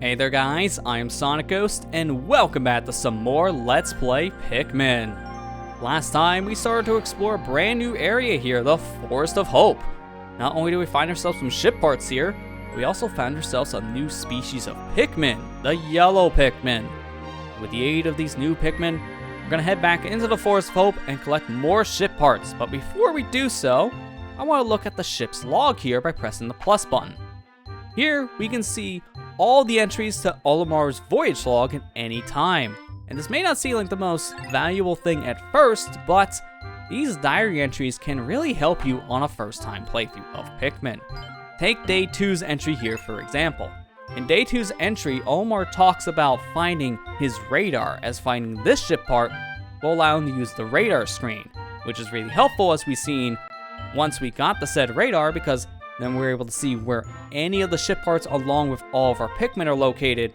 Hey there guys, I am SonicGhost, and welcome back to some more Let's Play Pikmin. Last time, we started to explore a brand new area here, the Forest of Hope. Not only do we find ourselves some ship parts here, we also found ourselves a new species of Pikmin, the yellow Pikmin. With the aid of these new Pikmin, we're gonna head back into the Forest of Hope and collect more ship parts. But before we do so, I wanna look at the ship's log here by pressing the plus button. Here, we can see all the entries to Olimar's voyage log at any time. And this may not seem like the most valuable thing at first, but these diary entries can really help you on a first-time playthrough of Pikmin. Take Day 2's entry here for example. In Day 2's entry, Olimar talks about finding his radar, as finding this ship part will allow him to use the radar screen, which is really helpful as we've seen once we got the said radar, because then we're able to see where any of the ship parts along with all of our Pikmin are located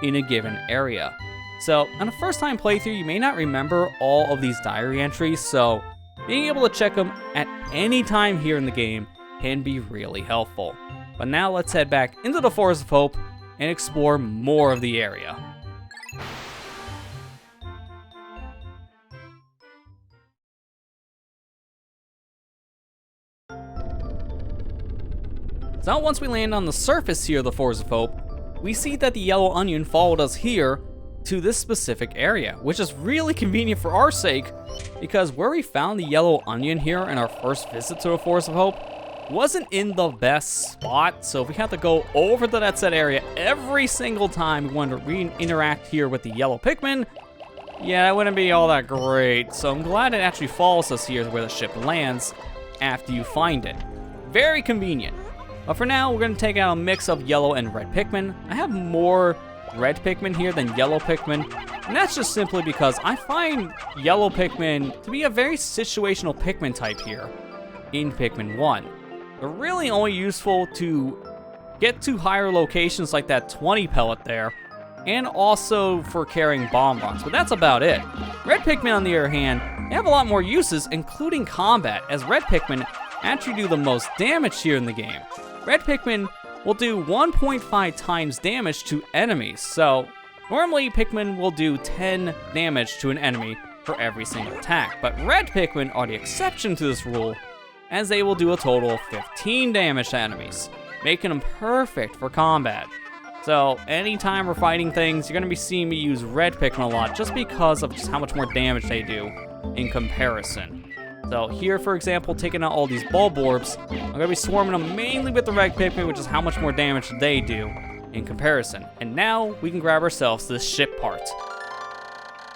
in a given area. So, on a first time playthrough, you may not remember all of these diary entries, so being able to check them at any time here in the game can be really helpful. But now let's head back into the Forest of Hope and explore more of the area. So once we land on the surface here of the Forest of Hope, we see that the yellow onion followed us here to this specific area, which is really convenient for our sake, because where we found the yellow onion here in our first visit to the Forest of Hope wasn't in the best spot. So if we have to go over to that said area every single time we want to re-interact here with the yellow Pikmin, yeah, that wouldn't be all that great. So I'm glad it actually follows us here to where the ship lands after you find it. Very convenient. But for now, we're going to take out a mix of yellow and red Pikmin. I have more red Pikmin here than yellow Pikmin, and that's just simply because I find yellow Pikmin to be a very situational Pikmin type here in Pikmin 1. They're really only useful to get to higher locations like that 20 pellet there, and also for carrying bomb rocks, but that's about it. Red Pikmin, on the other hand, they have a lot more uses, including combat, as red Pikmin actually do the most damage here in the game. Red Pikmin will do 1.5 times damage to enemies, so normally Pikmin will do 10 damage to an enemy for every single attack, but red Pikmin are the exception to this rule, as they will do a total of 15 damage to enemies, making them perfect for combat. So anytime we're fighting things, you're going to be seeing me use red Pikmin a lot, just because of just how much more damage they do in comparison. So here, for example, taking out all these bulb orbs, I'm going to be swarming them mainly with the red Pikmin, which is how much more damage they do in comparison. And now we can grab ourselves this ship part.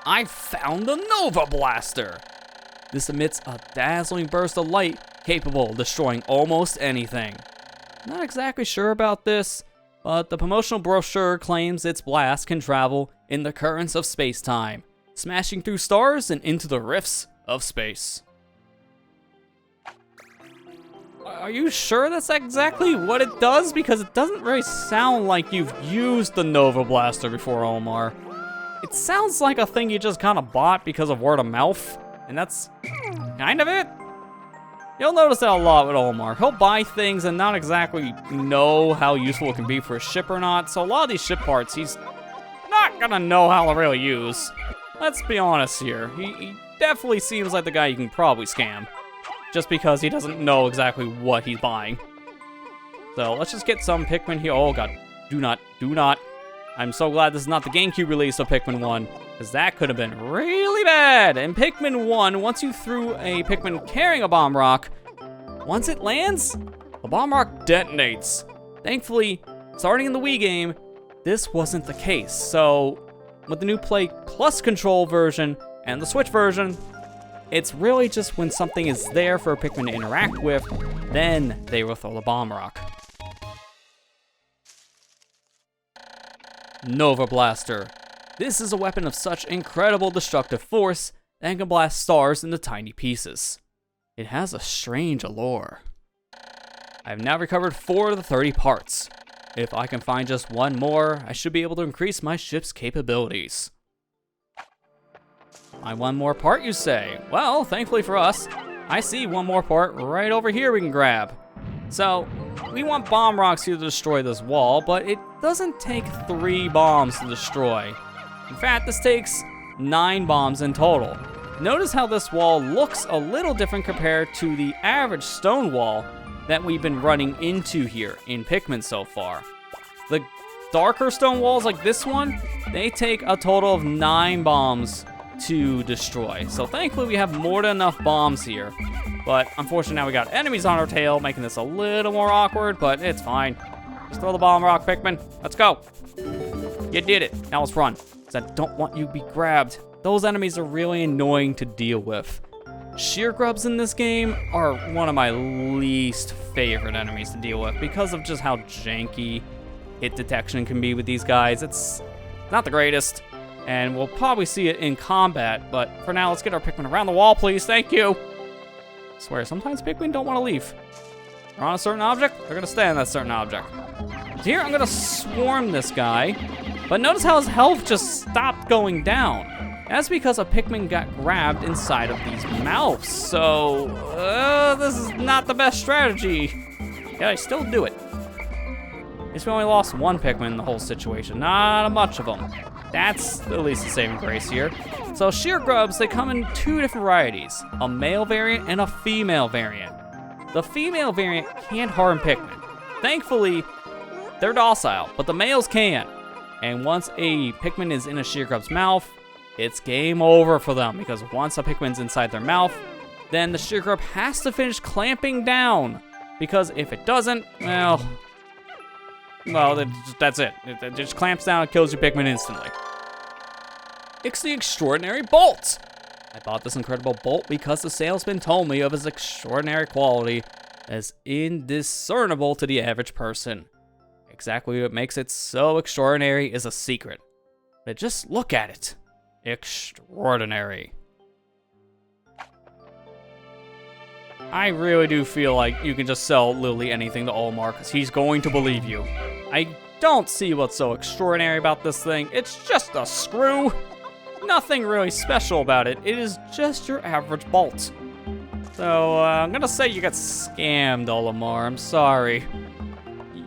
I found the Nova Blaster! This emits a dazzling burst of light capable of destroying almost anything. Not exactly sure about this, but the promotional brochure claims its blast can travel in the currents of space-time, smashing through stars and into the rifts of space. Are you sure that's exactly what it does? Because it doesn't really sound like you've used the Nova Blaster before, Olimar. It sounds like a thing you just kind of bought because of word of mouth, and that's kind of it. You'll notice that a lot with Olimar. He'll buy things and not exactly know how useful it can be for a ship or not, so a lot of these ship parts he's not gonna know how to really use. Let's be honest here. He definitely seems like the guy you can probably scam, just because he doesn't know exactly what he's buying. So let's just get some Pikmin here. Oh god, do not. I'm so glad this is not the GameCube release of Pikmin 1, because that could have been really bad. In Pikmin 1, once you threw a Pikmin carrying a bomb rock, once it lands, the bomb rock detonates. Thankfully, starting in the Wii game, this wasn't the case. So with the new Play Plus Control version and the Switch version, it's really just when something is there for a Pikmin to interact with, then they will throw the bomb rock. Nova Blaster. This is a weapon of such incredible destructive force that it can blast stars into tiny pieces. It has a strange allure. I have now recovered 4 of the 30 parts. If I can find just one more, I should be able to increase my ship's capabilities. I one more part, you say? Well, thankfully for us, I see one more part right over here we can grab. So, we want bomb rocks here to destroy this wall, but it doesn't take 3 bombs to destroy. In fact, this takes 9 bombs in total. Notice how this wall looks a little different compared to the average stone wall that we've been running into here in Pikmin so far. The darker stone walls like this one, they take a total of 9 bombs to destroy. So thankfully we have more than enough bombs here. But unfortunately now we got enemies on our tail, making this a little more awkward, but it's fine. Just throw the bomb rock, Pikmin. Let's go. You did it. Now let's run, because I don't want you to be grabbed. Those enemies are really annoying to deal with. Sheer grubs in this game are one of my least favorite enemies to deal with because of just how janky hit detection can be with these guys. It's not the greatest, and we'll probably see it in combat, but for now, let's get our Pikmin around the wall, please. Thank you. I swear, sometimes Pikmin don't want to leave. They're on a certain object, they're going to stay on that certain object. So here, I'm going to swarm this guy, but notice how his health just stopped going down. That's because a Pikmin got grabbed inside of these mouths, so this is not the best strategy. Yeah, I still do it. At least we only lost 1 Pikmin in the whole situation, not much of them. That's at least a saving grace here. So sheer grubs, they come in 2 different varieties, a male variant and a female variant. The female variant can't harm Pikmin. Thankfully, they're docile, but the males can. And once a Pikmin is in a sheer grub's mouth, it's game over for them, because once a Pikmin's inside their mouth, then the sheer grub has to finish clamping down. Because if it doesn't, well, that's it. It just clamps down and kills your Pikmin instantly. It's the Extraordinary Bolt. I bought this incredible bolt because the salesman told me of its extraordinary quality as indiscernible to the average person. Exactly what makes it so extraordinary is a secret. But just look at it. Extraordinary. I really do feel like you can just sell Lily anything to Olimar, because he's going to believe you. I don't see what's so extraordinary about this thing. It's just a screw. Nothing really special about it. It is just your average bolt. So, I'm gonna say you got scammed, Olimar. I'm sorry.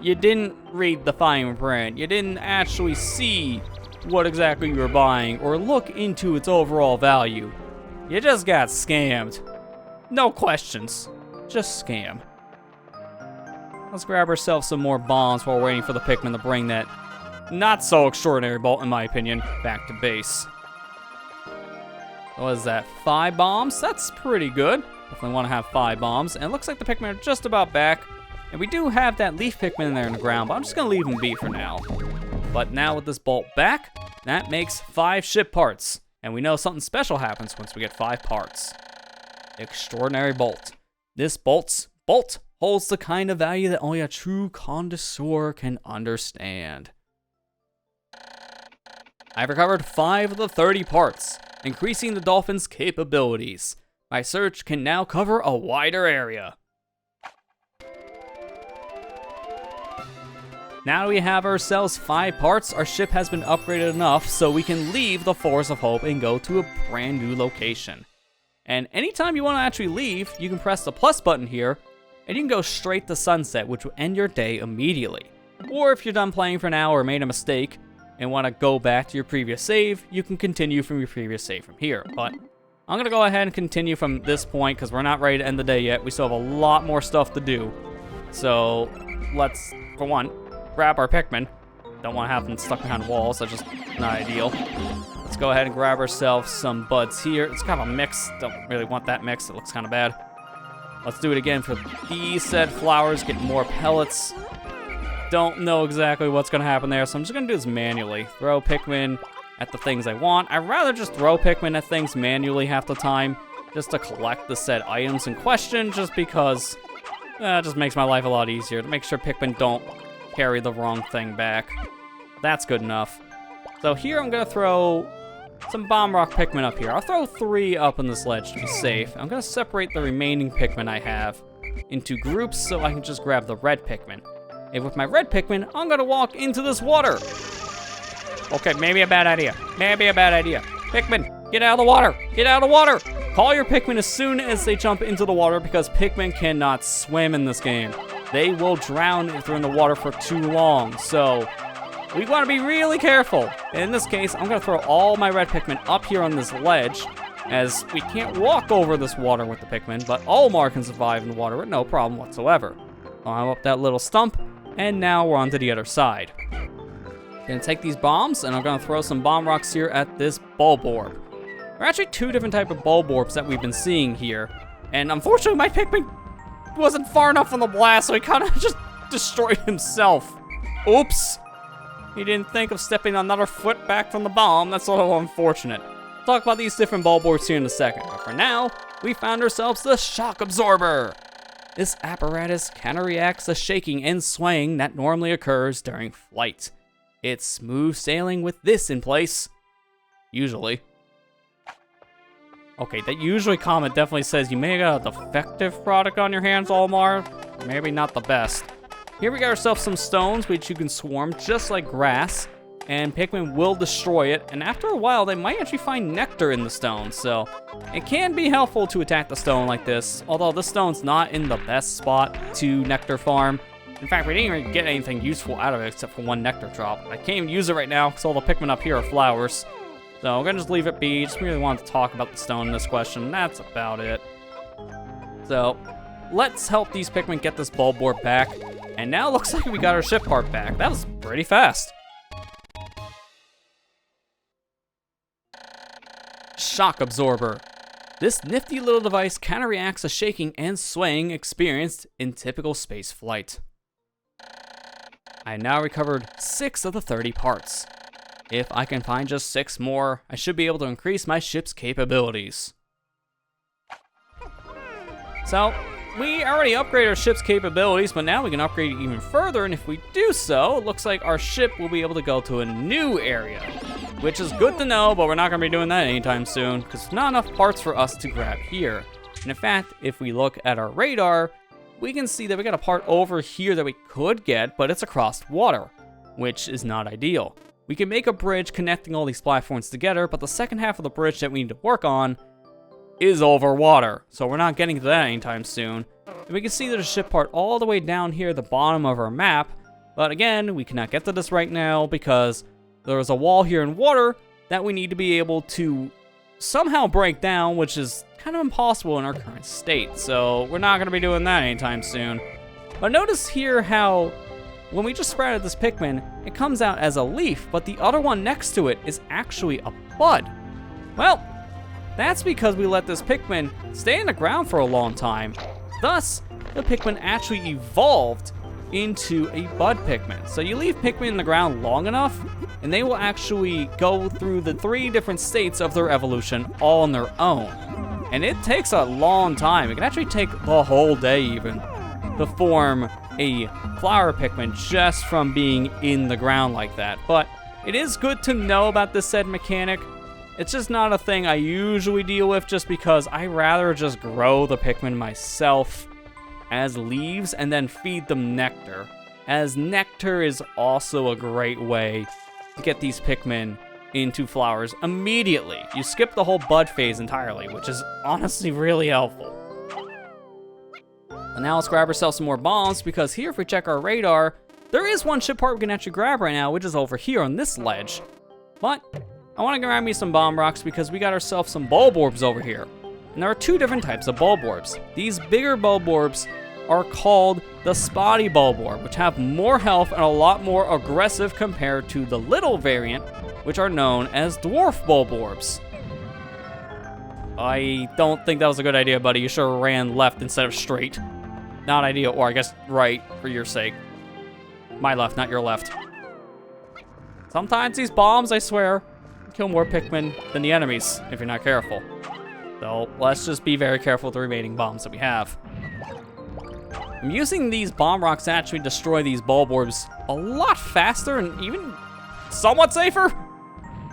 You didn't read the fine print. You didn't actually see what exactly you were buying or look into its overall value. You just got scammed. No questions. Just scam. Let's grab ourselves some more bombs while we're waiting for the Pikmin to bring that not so extraordinary bolt, in my opinion, back to base. What is that? 5 bombs? That's pretty good. Definitely want to have 5 bombs. And it looks like the Pikmin are just about back. And we do have that leaf Pikmin in there in the ground, but I'm just going to leave him be for now. But now with this bolt back, that makes 5 ship parts. And we know something special happens once we get 5 parts. Extraordinary Bolt. This bolt holds the kind of value that only a true connoisseur can understand. I've recovered 5 of the 30 parts, increasing the Dolphin's capabilities. My search can now cover a wider area. Now that we have ourselves 5 parts, our ship has been upgraded enough so we can leave the Forest of Hope and go to a brand new location. And anytime you want to actually leave, you can press the plus button here, and you can go straight to sunset, which will end your day immediately. Or if you're done playing for now or made a mistake and want to go back to your previous save, you can continue from your previous save from here. But I'm going to go ahead and continue from this point because we're not ready to end the day yet. We still have a lot more stuff to do. So let's, for one, grab our Pikmin. Don't want to have them stuck behind walls. That's just not ideal. Let's go ahead and grab ourselves some buds here. It's kind of a mix. Don't really want that mix. It looks kind of bad. Let's do it again for these said flowers. Get more pellets. Don't know exactly what's going to happen there, so I'm just going to do this manually. Throw Pikmin at the things I want. I'd rather just throw Pikmin at things manually half the time, just to collect the said items in question, just because it just makes my life a lot easier to make sure Pikmin don't carry the wrong thing back. That's good enough. So here I'm gonna throw some bomb rock Pikmin up here. I'll throw 3 up on this ledge to be safe. I'm gonna separate the remaining Pikmin I have into groups so I can just grab the red Pikmin. And with my red Pikmin, I'm gonna walk into this water. Okay, maybe a bad idea. Maybe a bad idea. Pikmin, get out of the water. Get out of the water. Call your Pikmin as soon as they jump into the water because Pikmin cannot swim in this game. they will drown if they're in the water for too long. So we want to be really careful. In this case, I'm going to throw all my red Pikmin up here on this ledge, as we can't walk over this water with the Pikmin, but Olimar can survive in the water with no problem whatsoever. Climb up that little stump, and now we're on to the other side. Gonna take these bombs, and I'm gonna throw some bomb rocks here at this Bulborb. There are actually two different types of Bulborbs that we've been seeing here, and unfortunately my Pikmin wasn't far enough on the blast, so he kind of just destroyed himself. Oops. He didn't think of stepping another foot back from the bomb. That's a little unfortunate. We'll talk about these different Bulborbs here in a second, but for now, we found ourselves the Shock Absorber. This apparatus counteracts the shaking and swaying that normally occurs during flight. It's smooth sailing with this in place. Usually. Okay, that usually comment definitely says you may have a defective product on your hands, Olimar. Maybe not the best. Here we got ourselves some stones, which you can swarm just like grass, and Pikmin will destroy it, and after a while, they might actually find nectar in the stone, so it can be helpful to attack the stone like this, although this stone's not in the best spot to nectar farm. In fact, we didn't even get anything useful out of it except for one nectar drop. I can't even use it right now because all the Pikmin up here are flowers. So I'm gonna just leave it be. Just really wanted to talk about the stone in this question. That's about it. So let's help these Pikmin get this Bulborb back. And now it looks like we got our ship part back. That was pretty fast. Shock Absorber. This nifty little device counteracts the shaking and swaying experienced in typical space flight. I now recovered 6 of the 30 parts. If I can find just 6 more, I should be able to increase my ship's capabilities. So, we already upgraded our ship's capabilities, but now we can upgrade it even further, and if we do so, it looks like our ship will be able to go to a new area. Which is good to know, but we're not going to be doing that anytime soon, because there's not enough parts for us to grab here. And in fact, if we look at our radar, we can see that we got a part over here that we could get, but it's across water, which is not ideal. We can make a bridge connecting all these platforms together, but the second half of the bridge that we need to work on is over water, so we're not getting to that anytime soon. And we can see there's a ship part all the way down here at the bottom of our map, but again, we cannot get to this right now because there's a wall here in water that we need to be able to somehow break down, which is kind of impossible in our current state, so we're not going to be doing that anytime soon. But notice here how when we just sprouted this Pikmin, it comes out as a leaf, but the other one next to it is actually a bud. Well, that's because we let this Pikmin stay in the ground for a long time. Thus, the Pikmin actually evolved into a bud Pikmin. So you leave Pikmin in the ground long enough, and they will actually go through the 3 different states of their evolution all on their own. And it takes a long time. It can actually take the whole day even to form a flower Pikmin just from being in the ground like that. But it is good to know about this said mechanic. It's just not a thing I usually deal with just because I rather just grow the Pikmin myself as leaves and then feed them nectar, as nectar is also a great way to get these Pikmin into flowers immediately. You skip the whole bud phase entirely, which is honestly really helpful. But now let's grab ourselves some more bombs, because here if we check our radar, there is one ship part we can actually grab right now, which is over here on this ledge. But I want to grab me some bomb rocks because we got ourselves some Bulborbs over here. And there are 2 different types of Bulborbs. These bigger Bulborbs are called the Spotty Bulborb, which have more health and a lot more aggressive compared to the little variant, which are known as Dwarf Bulborbs. I don't think that was a good idea, buddy. You should have ran left instead of straight. Not ideal, or I guess right, for your sake. My left, not your left. Sometimes these bombs, I swear, kill more Pikmin than the enemies, if you're not careful. So let's just be very careful with the remaining bombs that we have. I'm using these bomb rocks to actually destroy these Bulborbs a lot faster and even somewhat safer.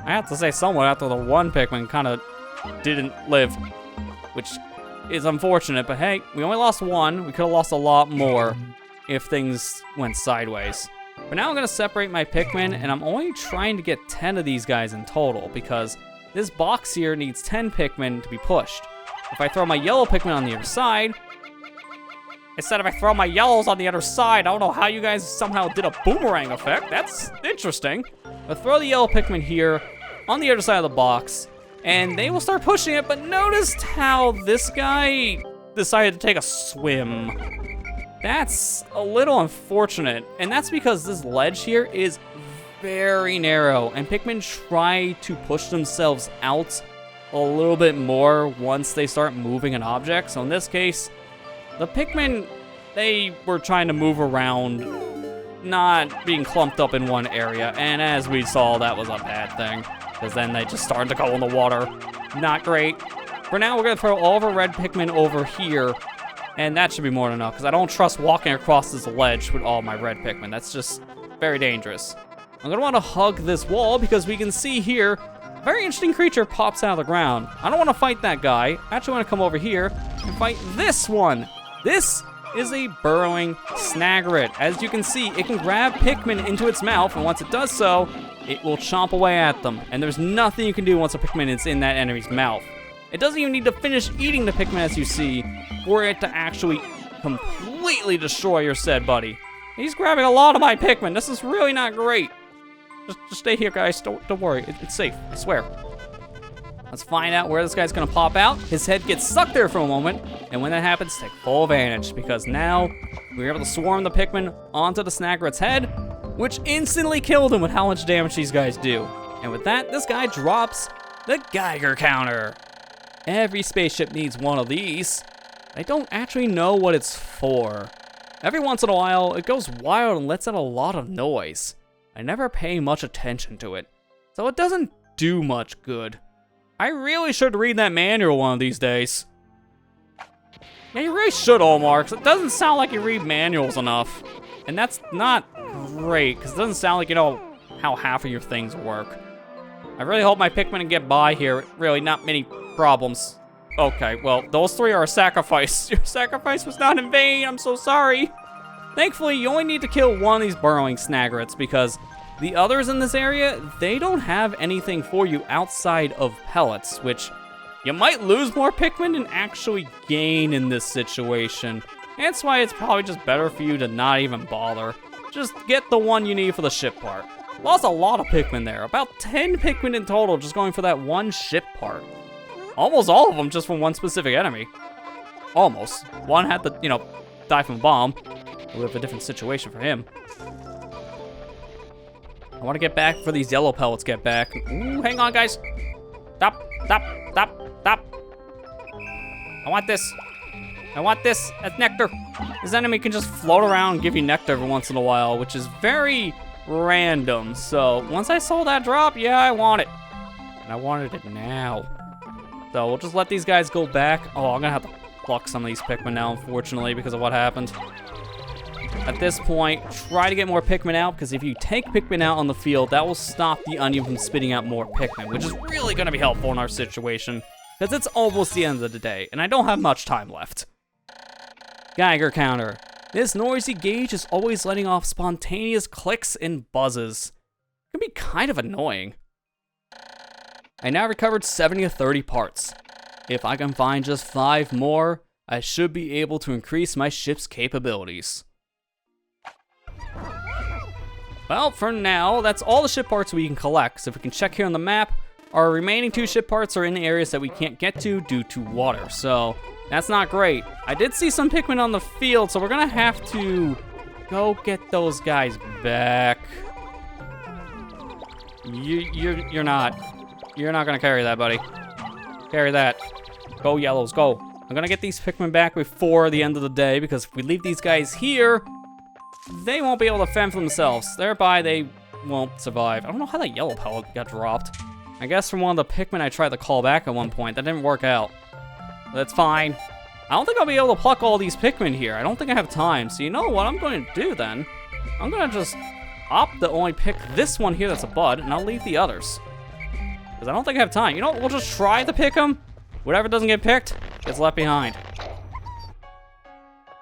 I have to say somewhat after the one Pikmin kind of didn't live, which is unfortunate, but hey, we only lost 1. We could have lost a lot more if things went sideways. But now I'm going to separate my Pikmin, and I'm only trying to get 10 of these guys in total, because this box here needs 10 Pikmin to be pushed. If I throw my yellow Pikmin on the other side, instead of I throw my yellows on the other side. I don't know how you guys somehow did a boomerang effect. That's interesting. But throw the yellow Pikmin here on the other side of the box, and they will start pushing it, but notice how this guy decided to take a swim. That's a little unfortunate, and that's because this ledge here is very narrow, and Pikmin try to push themselves out a little bit more once they start moving an object. So in this case, the Pikmin, they were trying to move around, not being clumped up in one area, and as we saw, that was a bad thing, because then they just started to go in the water. Not great. For now, we're going to throw all of our red Pikmin over here, and that should be more than enough, because I don't trust walking across this ledge with all my red Pikmin. That's just very dangerous. I'm going to want to hug this wall, because we can see here, a very interesting creature pops out of the ground. I don't want to fight that guy. I actually want to come over here and fight this one. This is a burrowing Snagret. As you can see, it can grab Pikmin into its mouth, and once it does so, it will chomp away at them. And there's nothing you can do once a Pikmin is in that enemy's mouth. It doesn't even need to finish eating the Pikmin, as you see, for it to actually completely destroy your said buddy. He's grabbing a lot of my Pikmin. This is really not great. Just stay here, guys. Don't worry. It's safe. I swear. Let's find out where this guy's gonna pop out. His head gets stuck there for a moment, and when that happens, take full advantage, because now we're able to swarm the Pikmin onto the Snagret's head, which instantly killed him with how much damage these guys do. And with that, this guy drops the Geiger counter. Every spaceship needs one of these. I don't actually know what it's for. Every once in a while, it goes wild and lets out a lot of noise. I never pay much attention to it, so it doesn't do much good. I really should read that manual one of these days. Yeah, you really should, Omar, because it doesn't sound like you read manuals enough. And that's not great, because it doesn't sound like you know how half of your things work. I really hope my Pikmin can get by here. Really, not many problems. Okay, well, those three are a sacrifice. Your sacrifice was not in vain. I'm so sorry. Thankfully, you only need to kill one of these burrowing Snagrets, because the others in this area, they don't have anything for you outside of pellets, which you might lose more Pikmin and actually gain in this situation. That's why it's probably just better for you to not even bother. Just get the one you need for the ship part. Lost a lot of Pikmin there. About 10 Pikmin in total just going for that one ship part. Almost all of them just from one specific enemy. Almost. One had to, die from a bomb. We have a different situation for him. I want to get back before these yellow pellets get back. Ooh, hang on, guys. Stop, stop, stop, stop. I want this. I want this as nectar. This enemy can just float around and give you nectar every once in a while, which is very random. So once I saw that drop, yeah, I want it. And I wanted it now. So we'll just let these guys go back. Oh, I'm gonna have to pluck some of these Pikmin now, unfortunately, because of what happened. At this point, try to get more Pikmin out, because if you take Pikmin out on the field, that will stop the onion from spitting out more Pikmin, which is really going to be helpful in our situation, because it's almost the end of the day, and I don't have much time left. Geiger counter. This noisy gauge is always letting off spontaneous clicks and buzzes. It can be kind of annoying. I now recovered 70 of 30 parts. If I can find just 5 more, I should be able to increase my ship's capabilities. Well, for now, that's all the ship parts we can collect. So if we can check here on the map, our remaining 2 ship parts are in the areas that we can't get to due to water. So that's not great. I did see some Pikmin on the field, so we're gonna have to go get those guys back. You're not gonna carry that, buddy. Carry that. Go yellows, go. I'm gonna get these Pikmin back before the end of the day, because if we leave these guys here, they won't be able to fend for themselves. Thereby, they won't survive. I don't know how that yellow pellet got dropped. I guess from one of the Pikmin I tried to call back at one point. That didn't work out. That's fine. I don't think I'll be able to pluck all these Pikmin here. I don't think I have time. So you know what I'm going to do then? I'm going to just opt to only pick this one here that's a bud, and I'll leave the others. Because I don't think I have time. You know what? We'll just try to pick them. Whatever doesn't get picked gets left behind.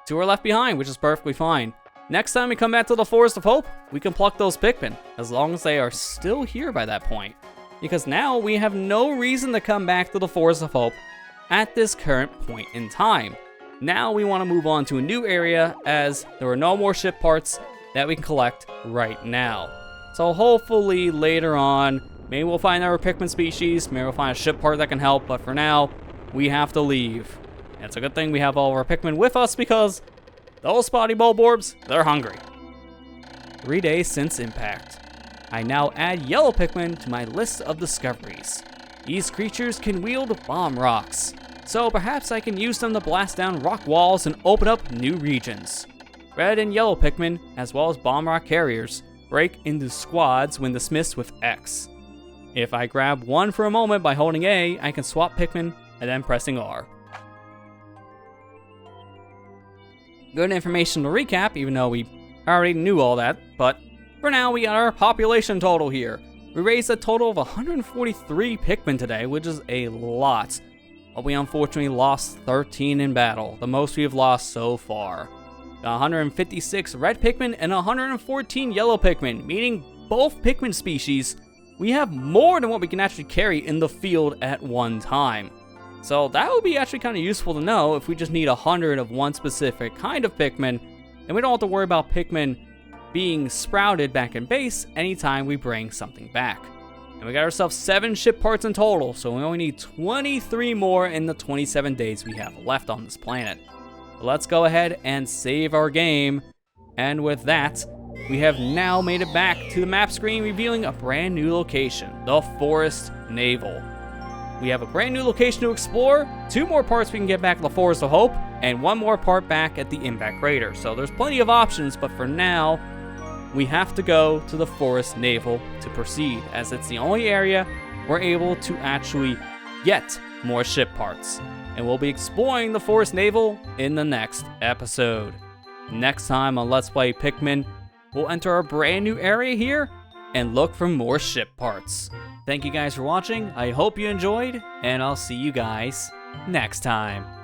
2 are left behind, which is perfectly fine. Next time we come back to the Forest of Hope, we can pluck those Pikmin, as long as they are still here by that point. Because now we have no reason to come back to the Forest of Hope at this current point in time. Now we want to move on to a new area, as there are no more ship parts that we can collect right now. So hopefully later on, maybe we'll find our Pikmin species, maybe we'll find a ship part that can help, but for now, we have to leave. And it's a good thing we have all of our Pikmin with us, because those spotty bulborbs, they're hungry. 3 days since impact. I now add yellow Pikmin to my list of discoveries. These creatures can wield bomb rocks, so perhaps I can use them to blast down rock walls and open up new regions. Red and yellow Pikmin, as well as bomb rock carriers, break into squads when dismissed with X. If I grab one for a moment by holding A, I can swap Pikmin and then pressing R. Good information to recap, even though we already knew all that, but for now we got our population total here. We raised a total of 143 Pikmin today, which is a lot. But we unfortunately lost 13 in battle, the most we have lost so far. 156 red Pikmin and 114 yellow Pikmin, meaning both Pikmin species, we have more than what we can actually carry in the field at one time. So that would be actually kind of useful to know if we just need 100 of one specific kind of Pikmin, and we don't have to worry about Pikmin being sprouted back in base anytime we bring something back. And we got ourselves 7 ship parts in total, so we only need 23 more in the 27 days we have left on this planet. But let's go ahead and save our game, and with that, we have now made it back to the map screen, revealing a brand new location, the Forest Navel. We have a brand new location to explore, 2 more parts we can get back at the Forest of Hope, and 1 more part back at the Impact Crater. So there's plenty of options, but for now, we have to go to the Forest Navel to proceed, as it's the only area we're able to actually get more ship parts. And we'll be exploring the Forest Navel in the next episode. Next time on Let's Play Pikmin, we'll enter a brand new area here and look for more ship parts. Thank you guys for watching, I hope you enjoyed, and I'll see you guys next time.